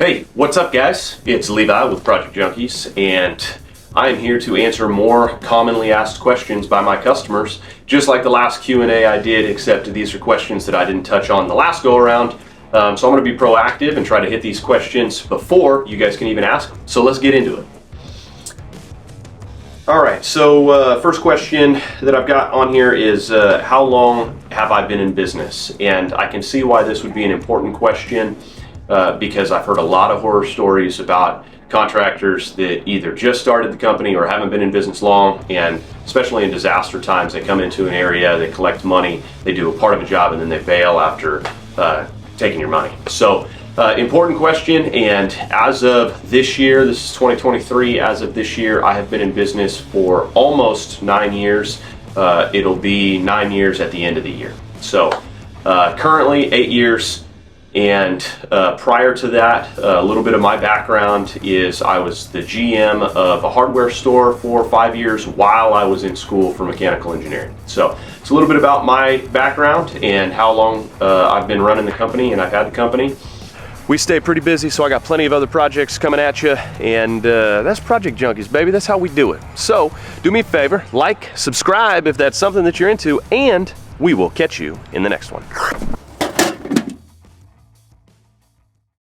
Hey, what's up guys? It's Levi with Project Junkeez, and I am here to answer more commonly asked questions by my customers, just like the last Q&A I did, except these are questions that I didn't touch on the last go around. So I'm going to be proactive and try to hit these questions before you guys can even ask them. So let's get into it. Alright, so first question that I've got on here is how long have I been in business? And I can see why this would be an important question because I've heard a lot of horror stories about contractors that either just started the company or haven't been in business long, and especially in disaster times, they come into an area, they collect money, they do a part of a job, and then they bail after taking your money. So important question, and as of this year, this is 2023, as of this year, I have been in business for almost 9 years. It'll be 9 years at the end of the year. So currently 8 years, and prior to that, a little bit of my background is I was the GM of a hardware store for 5 years while I was in school for mechanical engineering. So it's a little bit about my background and how long I've been running the company and I've had the company. We stay pretty busy, so I got plenty of other projects coming at you, and that's Project Junkeez, baby. That's how we do it. So do me a favor, like, subscribe if that's something that you're into, and we will catch you in the next one.